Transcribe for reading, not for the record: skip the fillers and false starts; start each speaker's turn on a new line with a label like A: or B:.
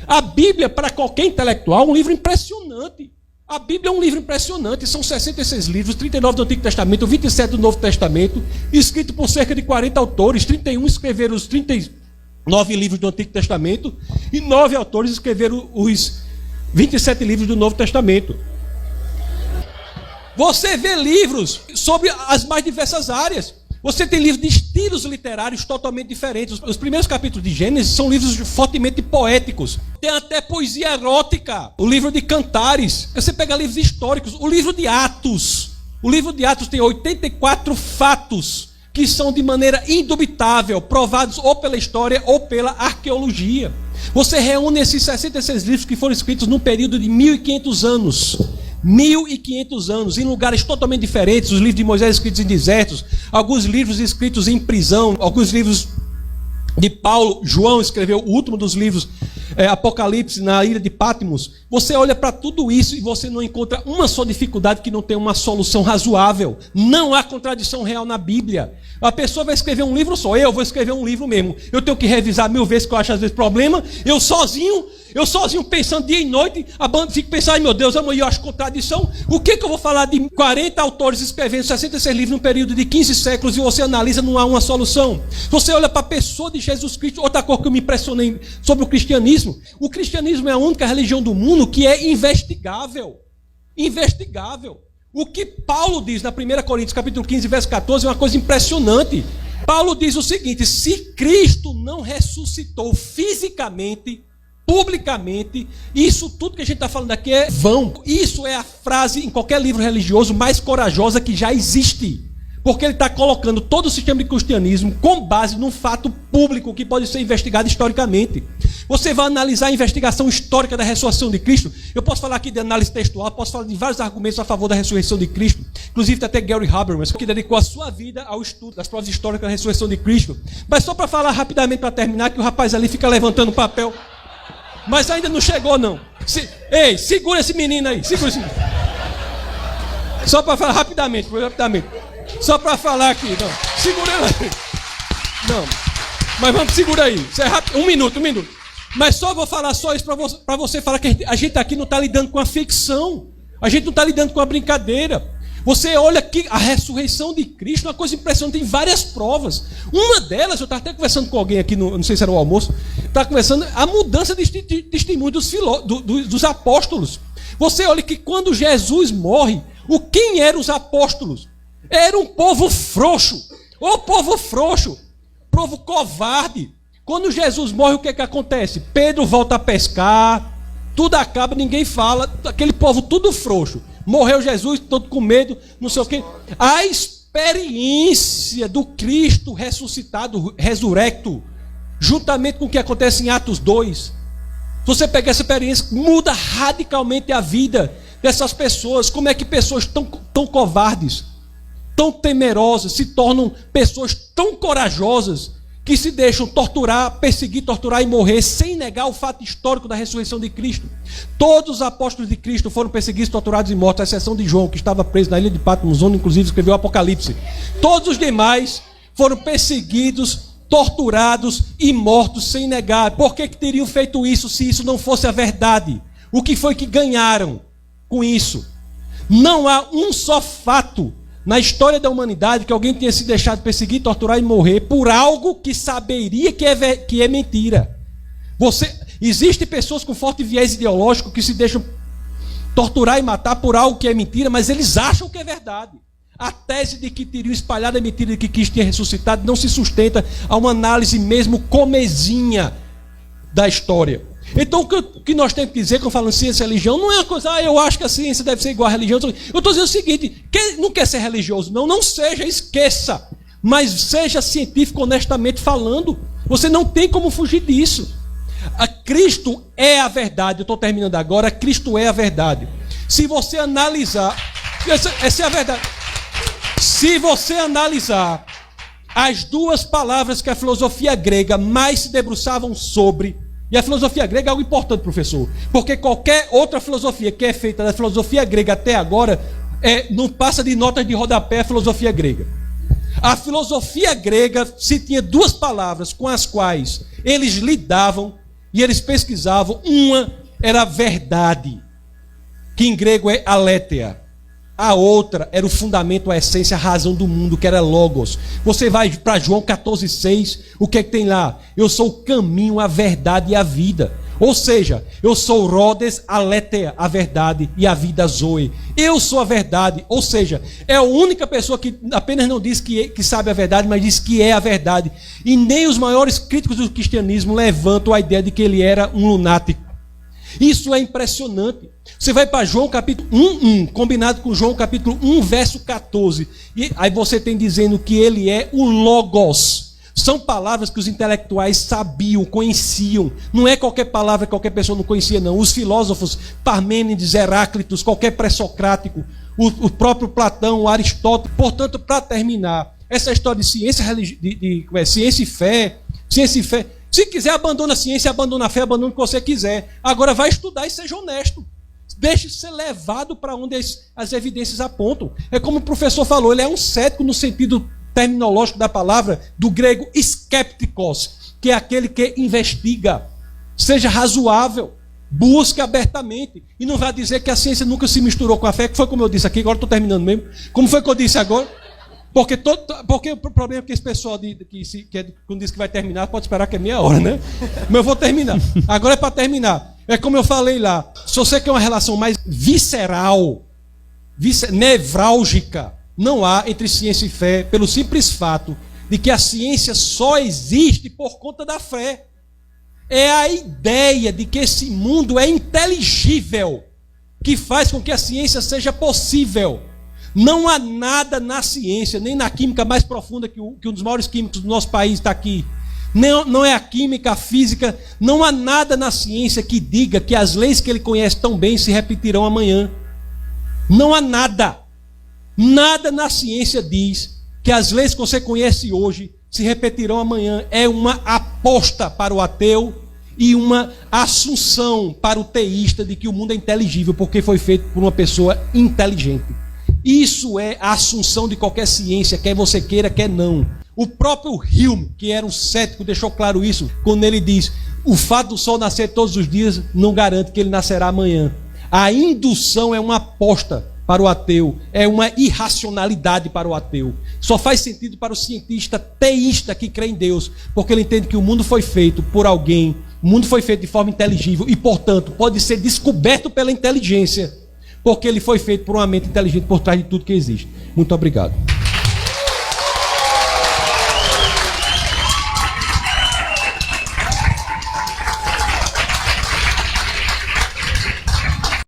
A: A Bíblia, para qualquer intelectual, é um livro impressionante. A Bíblia é um livro impressionante. São 66 livros, 39 do Antigo Testamento, 27 do Novo Testamento, escrito por cerca de 40 autores. 31 escreveram os 39 livros do Antigo Testamento e 9 autores escreveram os 27 livros do Novo Testamento. Você vê livros sobre as mais diversas áreas. Você tem livros de estilos literários totalmente diferentes. Os primeiros capítulos de Gênesis são livros fortemente poéticos. Tem até poesia erótica. O livro de Cantares. Você pega livros históricos. O livro de Atos. O livro de Atos tem 84 fatos que são de maneira indubitável provados ou pela história ou pela arqueologia. Você reúne esses 66 livros que foram escritos num período de 1.500 anos. 1.500 anos, em lugares totalmente diferentes. Os livros de Moisés escritos em desertos, alguns livros escritos em prisão, alguns livros de Paulo. João escreveu o último dos livros, Apocalipse, na ilha de Patmos. Você olha para tudo isso e você não encontra uma só dificuldade que não tenha uma solução razoável. Não há contradição real na Bíblia. A pessoa vai escrever um livro só, eu vou escrever um livro mesmo. Eu tenho que revisar 1000 vezes, que eu acho às vezes problema. Eu sozinho pensando dia e noite, a banda fica pensando, ai meu Deus, amanhã eu acho contradição. O que eu vou falar de 40 autores escrevendo 66 livros num período de 15 séculos e você analisa, não há uma solução. Você olha para a pessoa de Jesus Cristo. Outra coisa que eu me impressionei sobre o cristianismo é a única religião do mundo que é investigável. Investigável. O que Paulo diz na 1 Coríntios capítulo 15, verso 14, é uma coisa impressionante. Paulo diz o seguinte: se Cristo não ressuscitou fisicamente, publicamente, isso tudo que a gente está falando aqui é vão. Isso é a frase em qualquer livro religioso mais corajosa que já existe. Porque ele está colocando todo o sistema de cristianismo com base num fato público que pode ser investigado historicamente. Você vai analisar a investigação histórica da ressurreição de Cristo. Eu posso falar aqui de análise textual, posso falar de vários argumentos a favor da ressurreição de Cristo. Inclusive tem até Gary Habermas, que dedicou a sua vida ao estudo das provas históricas da ressurreição de Cristo. Mas só para falar rapidamente, para terminar, que o rapaz ali fica levantando o papel. Mas ainda não chegou, não. Ei, segura esse menino aí. Segura esse menino. Só para falar rapidamente. Só para falar aqui. Não. Segura ele aí. Não. Mas vamos, segura aí. Isso é rápido. Um minuto. Mas só vou falar só isso para você falar que a gente aqui não está lidando com a ficção. A gente não está lidando com a brincadeira. Você olha que a ressurreição de Cristo é uma coisa impressionante, tem várias provas. Uma delas, eu estava até conversando com alguém aqui, não sei se era o almoço, estava conversando a mudança de testemunho dos apóstolos. Você olha que quando Jesus morre, quem eram os apóstolos? Era um povo frouxo. Ô povo frouxo, povo covarde. Quando Jesus morre, o que acontece? Pedro volta a pescar, tudo acaba, ninguém fala, aquele povo tudo frouxo. Morreu Jesus, todo com medo, não sei o quê. A experiência do Cristo ressuscitado, ressurrecto, juntamente com o que acontece em Atos 2. Se você pegar essa experiência, muda radicalmente a vida dessas pessoas. Como é que pessoas tão covardes, tão temerosas, se tornam pessoas tão corajosas, que se deixam torturar, perseguir, torturar e morrer, sem negar o fato histórico da ressurreição de Cristo. Todos os apóstolos de Cristo foram perseguidos, torturados e mortos, à exceção de João, que estava preso na ilha de Patmos, onde inclusive escreveu o Apocalipse. Todos os demais foram perseguidos, torturados e mortos sem negar. Por que teriam feito isso se isso não fosse a verdade? O que foi que ganharam com isso? Não há um só fato na história da humanidade que alguém tenha se deixado perseguir, torturar e morrer por algo que saberia que é mentira. Existem pessoas com forte viés ideológico que se deixam torturar e matar por algo que é mentira, mas eles acham que é verdade. A tese de que teriam espalhado a mentira de que Cristo tinha ressuscitado não se sustenta a uma análise mesmo comezinha da história. Então o que nós temos que dizer quando falamos ciência e religião não é uma coisa, eu acho que a ciência deve ser igual à religião. Eu estou dizendo o seguinte: quem não quer ser religioso, não seja, esqueça, mas seja científico honestamente falando. Você não tem como fugir disso. Cristo é a verdade. Eu estou terminando agora. Cristo é a verdade. Se você analisar, essa é a verdade. Se você analisar as duas palavras que a filosofia grega mais se debruçavam sobre. E a filosofia grega é algo importante, professor, porque qualquer outra filosofia que é feita da filosofia grega até agora não passa de notas de rodapé a filosofia grega. A filosofia grega se tinha duas palavras com as quais eles lidavam E eles pesquisavam, uma era a verdade, que em grego é aletheia. A outra era o fundamento, a essência, a razão do mundo, que era logos. Você vai para João 14,6, o que é que tem lá? Eu sou o caminho, a verdade e a vida. Ou seja, eu sou Rhodes, aletheia, a verdade, e a vida zoe. Eu sou a verdade, ou seja, é a única pessoa que apenas não diz que sabe a verdade, mas diz que é a verdade. E nem os maiores críticos do cristianismo levantam a ideia de que ele era um lunático. Isso é impressionante. Você vai para João capítulo 1, combinado com João capítulo 1, verso 14. E aí você tem dizendo que ele é o Logos. São palavras que os intelectuais sabiam, conheciam. Não é qualquer palavra que qualquer pessoa não conhecia, não. Os filósofos, Parmênides, Heráclitos, qualquer pré-socrático, o próprio Platão, Aristóteles. Portanto, para terminar, essa história de ciência, ciência e fé, se quiser, abandona a ciência, abandona a fé, abandona o que você quiser. Agora vai estudar e seja honesto. Deixe ser levado para onde as evidências apontam. É como o professor falou, ele é um cético no sentido terminológico da palavra, do grego skeptikos, que é aquele que investiga. Seja razoável, busque abertamente. E não vai dizer que a ciência nunca se misturou com a fé, que foi como eu disse aqui, agora estou terminando mesmo. Como foi que eu disse agora? Porque o problema é que esse pessoal quando diz que vai terminar, pode esperar que é meia hora, né? Mas eu vou terminar. Agora é para terminar. É como eu falei lá. Se você quer uma relação mais visceral, nevrálgica, não há entre ciência e fé, pelo simples fato de que a ciência só existe por conta da fé. É a ideia de que esse mundo é inteligível que faz com que a ciência seja possível. Não há nada na ciência, nem na química mais profunda que um dos maiores químicos do nosso país está aqui. Não é a química, a física. Não há nada na ciência que diga que as leis que ele conhece tão bem se repetirão amanhã. Não há nada. Nada na ciência diz que as leis que você conhece hoje se repetirão amanhã. É uma aposta para o ateu e uma assunção para o teísta de que o mundo é inteligível porque foi feito por uma pessoa inteligente. Isso é a assunção de qualquer ciência, quer você queira, quer não. O próprio Hume, que era um cético, deixou claro isso quando ele diz: o fato do sol nascer todos os dias não garante que ele nascerá amanhã. A indução é uma aposta para o ateu, é uma irracionalidade para o ateu. Só faz sentido para o cientista teísta que crê em Deus, porque ele entende que o mundo foi feito por alguém, o mundo foi feito de forma inteligível e, portanto, pode ser descoberto pela inteligência, porque ele foi feito por uma mente inteligente por trás de tudo que existe. Muito obrigado.